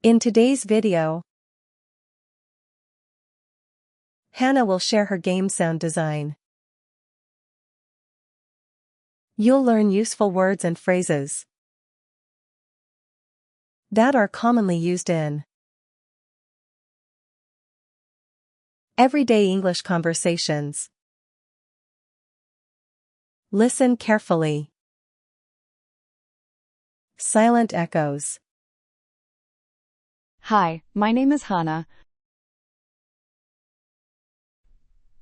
In today's video, Hana will share her game sound design. You'll learn useful words and phrases that are commonly used in everyday English conversations. Listen carefully. Silent echoes. Hi, my name is Hana,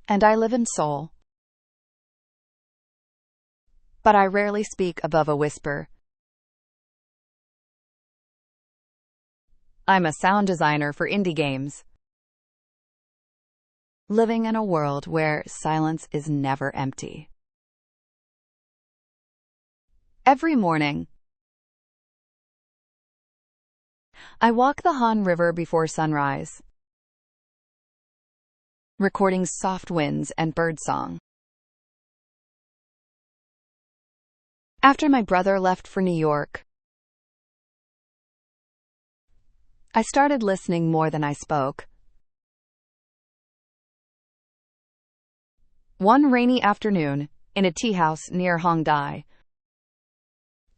and I live in Seoul. But I rarely speak above a whisper. I'm a sound designer for indie games, living in a world where silence is never empty. Every morning, I walk the Han River before sunrise, recording soft winds and birdsong. After my brother left for New York, I started listening more than I spoke. One rainy afternoon, in a tea house near Hongdae,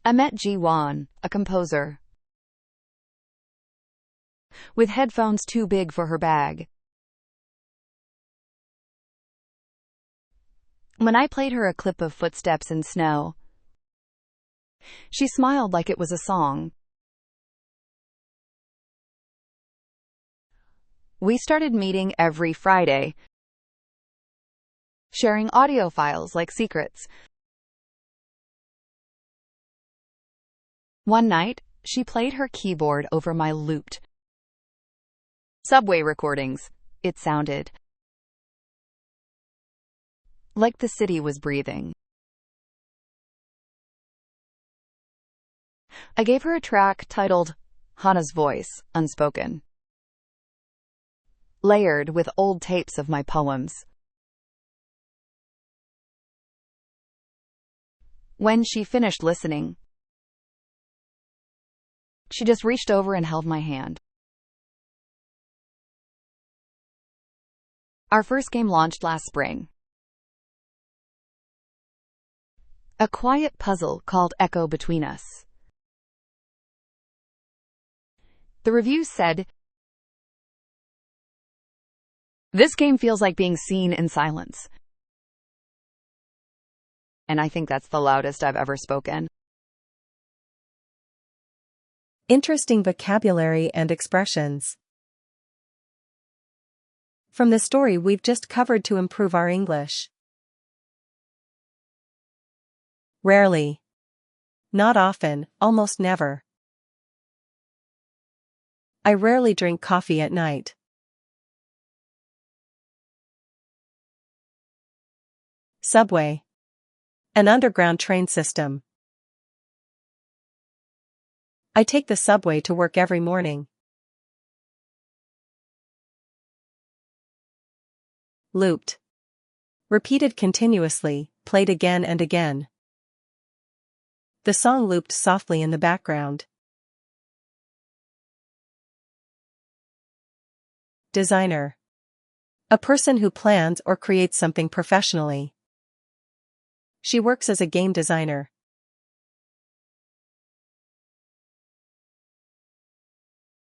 I met Ji-won, a composer, with headphones too big for her bag. When I played her a clip of footsteps in snow, she smiled like it was a song. We started meeting every Friday, sharing audio files like secrets. One night, she played her keyboard over my looped subway recordings. It sounded like the city was breathing. I gave her a track titled Hana's Voice, Unspoken, layered with old tapes of my poems. When she finished listening, she just reached over and held my hand. Our first game launched last spring. A quiet puzzle called Echo Between Us. The reviews said, "This game feels like being seen in silence." And I think that's the loudest I've ever spoken. Interesting vocabulary and expressions from the story we've just covered to improve our English. Rarely. Not often, almost never. I rarely drink coffee at night. Subway. An underground train system. I take the subway to work every morning. Looped. Repeated continuously, played again and again. The song looped softly in the background. Designer. A person who plans or creates something professionally. She works as a game designer.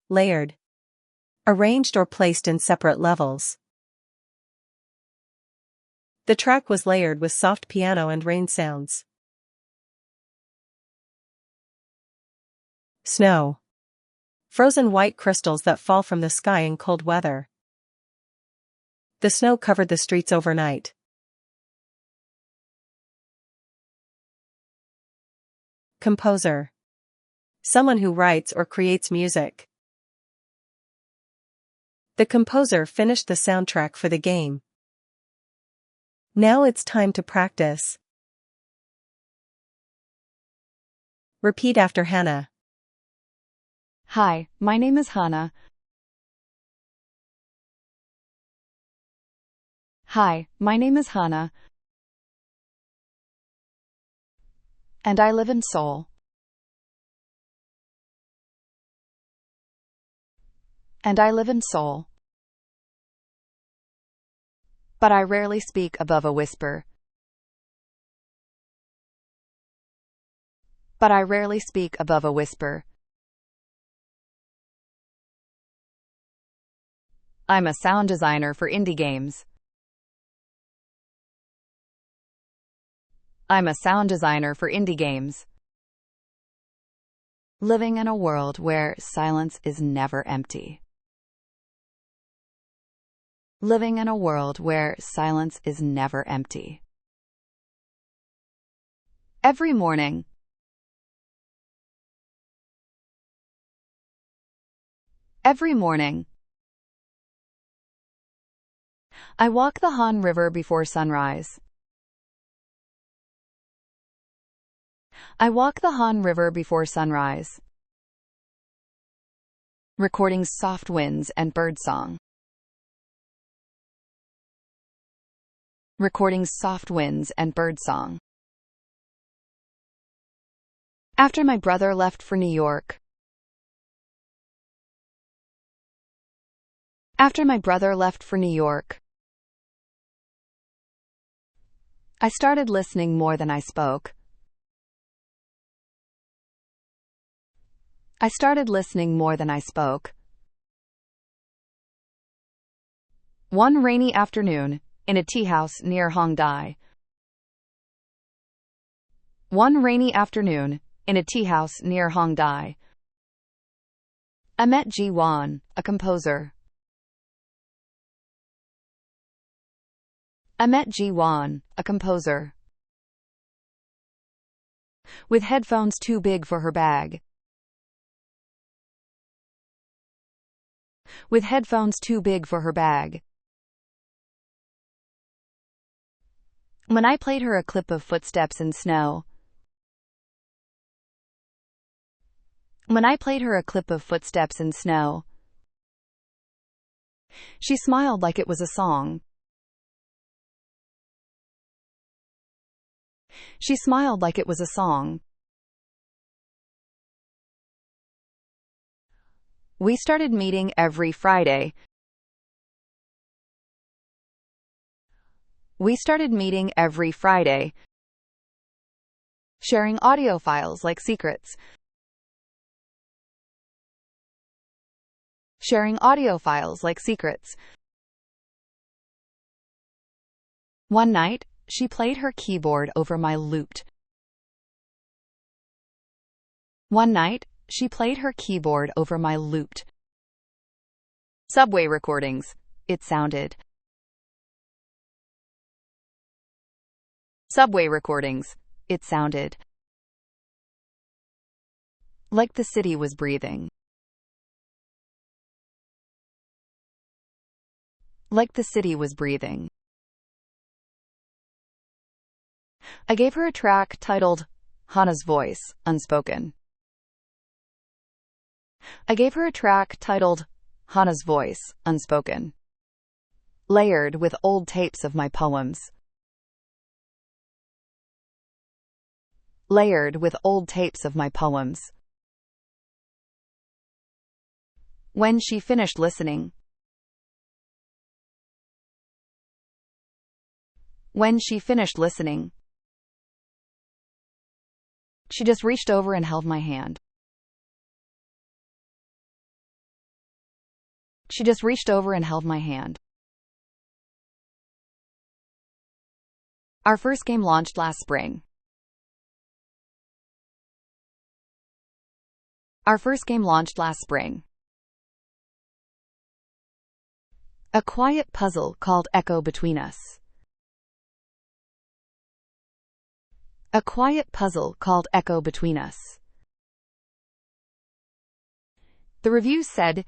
Layered. Arranged or placed in separate levels. The track was layered with soft piano and rain sounds. Snow. Frozen white crystals that fall from the sky in cold weather. The snow covered the streets overnight. Composer. Someone who writes or creates music. The composer finished the soundtrack for the game. Now it's time to practice. Repeat after Hana. Hi, my name is Hana. Hi, my name is Hana, and I live in Seoul. and I live in Seoul. But I rarely speak above a whisper. But I rarely speak above a whisper. I'm a sound designer for indie games. I'm a sound designer for indie games. Living in a world where silence is never empty. Living in a world where silence is never empty. Every morning. Every morning. I walk the Han River before sunrise. I walk the Han River before sunrise. Recording soft winds and birdsong. Recording soft winds and birdsong. After my brother left for New York. After my brother left for New York. I started listening more than I spoke. I started listening more than I spoke. One rainy afternoon, in a tea house near Hongdae. One rainy afternoon, in a tea house near Hongdae. I met Ji-won, a composer. I met Ji-won, a composer. With headphones too big for her bag. With headphones too big for her bag. When I played her a clip of Footsteps in Snow. When I played her a clip of Footsteps in Snow. She smiled like it was a song. She smiled like it was a song. We started meeting every Friday. We started meeting every Friday. Sharing audio files like secrets. Sharing audio files like secrets. One night, she played her keyboard over my looped. One night, she played her keyboard over my looped. Subway recordings. It sounded. Subway recordings. It sounded. Like the city was breathing. Like the city was breathing. I gave her a track titled Hana's Voice, Unspoken. I gave her a track titled Hana's Voice, Unspoken. Layered with old tapes of my poems. Layered with old tapes of my poems. When she finished listening. When she finished listening. She just reached over and held my hand. She just reached over and held my hand. Our first game launched last spring. Our first game launched last spring. A quiet puzzle called Echo Between Us. A quiet puzzle called Echo Between Us. The reviews said,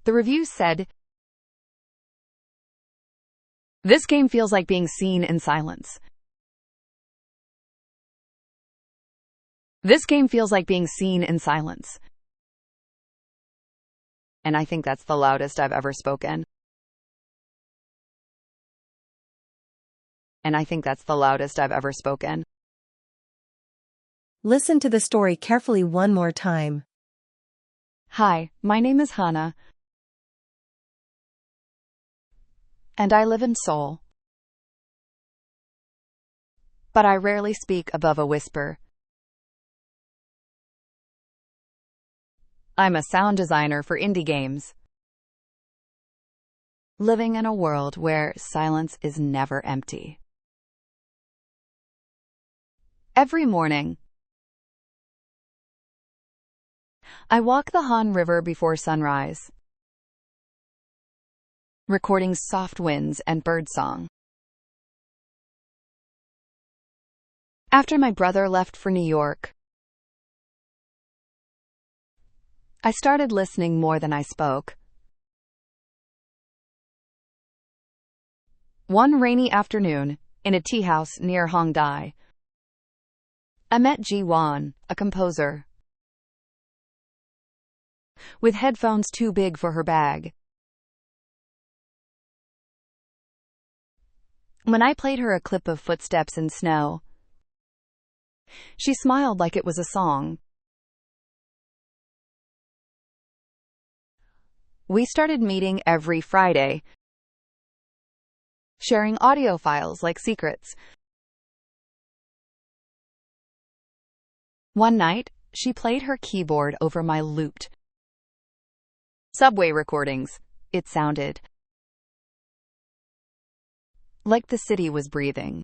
The reviews said, this game feels like being seen in silence. This game feels like being seen in silence. And I think that's the loudest I've ever spoken. And I think that's the loudest I've ever spoken. Listen to the story carefully one more time. Hi, my name is Hana, and I live in Seoul. But I rarely speak above a whisper. I'm a sound designer for indie games, living in a world where silence is never empty. Every morning, I walk the Han River before sunrise, recording soft winds and birdsong. After my brother left for New York, I started listening more than I spoke. One rainy afternoon, in a tea house near Hongdae, I met Ji-won, a composer, with headphones too big for her bag. When I played her a clip of footsteps in snow, she smiled like it was a song. We started meeting every Friday, sharing audio files like secrets. One night, she played her keyboard over my looped subway recordings. It sounded like the city was breathing.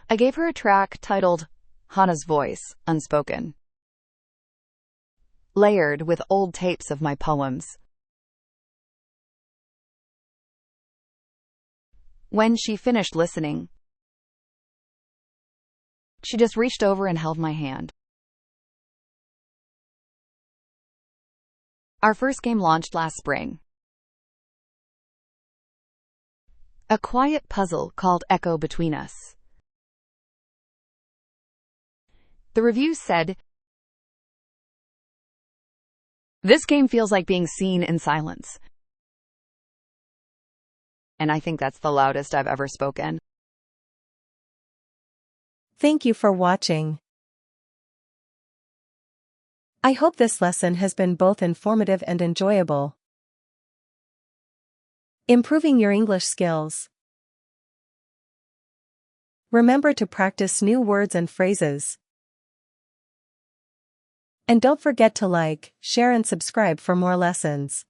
I gave her a track titled Hana's Voice, Unspoken, layered with old tapes of my poems. When she finished listening, she just reached over and held my hand. Our first game launched last spring. A quiet puzzle called Echo Between Us. The reviews said, "This game feels like being seen in silence." And I think that's the loudest I've ever spoken. Thank you for watching. I hope this lesson has been both informative and enjoyable. Improving your English skills. Remember to practice new words and phrases. And don't forget to like, share and subscribe for more lessons.